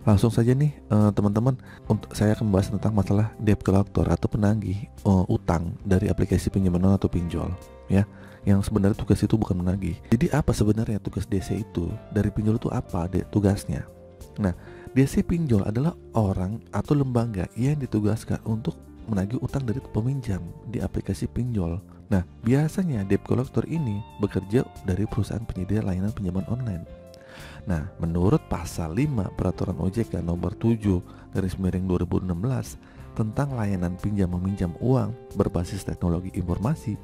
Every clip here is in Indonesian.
Langsung saja nih teman-teman, untuk saya akan membahas tentang masalah debt collector atau penagih utang dari aplikasi pinjaman online atau pinjol, ya. Yang sebenarnya tugas itu bukan menagih. Jadi apa sebenarnya tugas DC itu? Dari pinjol itu apa tugasnya? Nah, DC pinjol adalah orang atau lembaga yang ditugaskan untuk menagih utang dari peminjam di aplikasi pinjol. Nah, biasanya debt collector ini bekerja dari perusahaan penyedia layanan pinjaman online. Nah, menurut pasal 5 Peraturan OJK nomor 7/2016 tentang layanan pinjam meminjam uang berbasis teknologi informasi,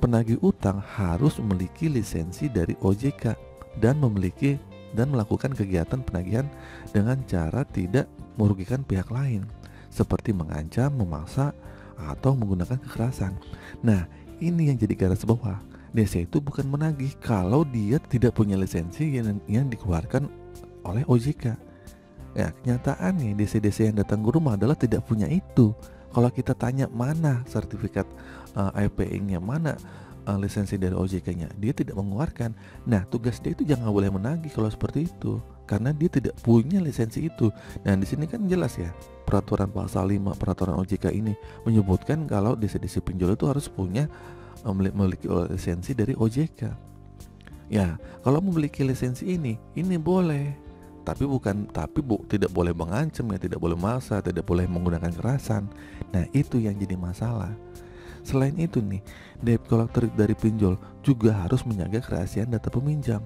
penagih utang harus memiliki lisensi dari OJK dan melakukan kegiatan penagihan dengan cara tidak merugikan pihak lain, seperti mengancam, memaksa, atau menggunakan kekerasan. Nah, ini yang jadi garis bawah. DC itu bukan menagih kalau dia tidak punya lisensi yang dikeluarkan oleh OJK. Ya, kenyataannya DC-DC yang datang ke rumah adalah tidak punya itu. Kalau kita tanya mana sertifikat IPI-nya, mana lisensi dari OJK-nya, dia tidak mengeluarkan. Nah, tugas dia itu jangan boleh menagih kalau seperti itu, karena dia tidak punya lisensi itu. Nah, di sini kan jelas ya, peraturan pasal 5 peraturan OJK ini menyebutkan kalau DC-DC pinjol itu harus punya memiliki lisensi dari OJK. Ya, kalau memiliki lisensi ini boleh. Tidak boleh mengancam ya, tidak boleh maksa, tidak boleh menggunakan kekerasan. Nah, itu yang jadi masalah. Selain itu nih, debt collector dari pinjol juga harus menjaga kerahasiaan data peminjam.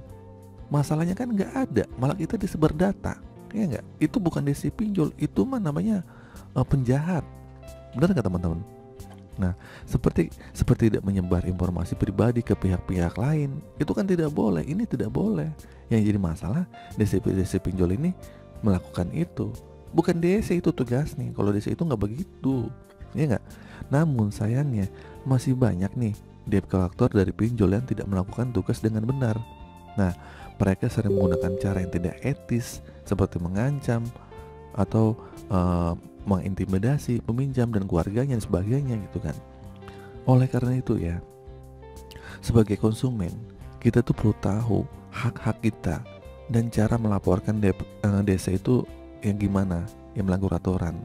Masalahnya kan nggak ada, malah kita disebar data, ya nggak? Itu bukan DC pinjol, itu mah namanya penjahat. Benar nggak teman-teman? Nah, seperti tidak menyebar informasi pribadi ke pihak-pihak lain, itu kan tidak boleh. Ini tidak boleh. Yang jadi masalah DC pinjol ini melakukan itu. Bukan DC itu tugasnya. Kalau DC itu nggak begitu, ya nggak? Namun sayangnya masih banyak nih debt collector dari pinjol yang tidak melakukan tugas dengan benar. Nah, mereka sering menggunakan cara yang tidak etis seperti mengancam atau mengintimidasi peminjam dan keluarganya dan sebagainya gitu kan. Oleh karena itu ya, sebagai konsumen kita tuh perlu tahu hak-hak kita dan cara melaporkan DC itu yang gimana, yang melanggar aturan.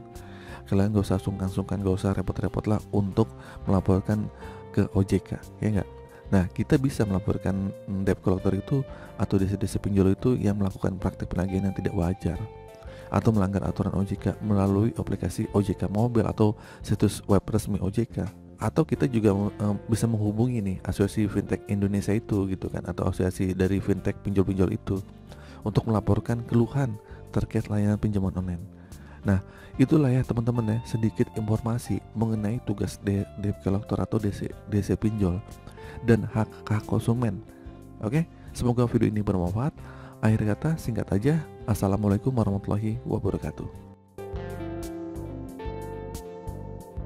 Kalian gak usah sungkan-sungkan, gak usah repot-repot lah untuk melaporkan ke OJK, ya enggak? Nah, kita bisa melaporkan debt collector itu atau DC pinjol itu yang melakukan praktik penagihan yang tidak wajar atau melanggar aturan OJK melalui aplikasi OJK Mobile atau situs web resmi OJK. Atau kita juga bisa menghubungi nih Asosiasi Fintech Indonesia itu gitu kan, atau asosiasi dari fintech pinjol-pinjol itu untuk melaporkan keluhan terkait layanan pinjaman online. Nah, itulah ya teman-teman ya, sedikit informasi mengenai tugas debt collector atau DC pinjol dan hak konsumen. Oke, semoga video ini bermanfaat. Akhir kata singkat aja, assalamualaikum warahmatullahi wabarakatuh.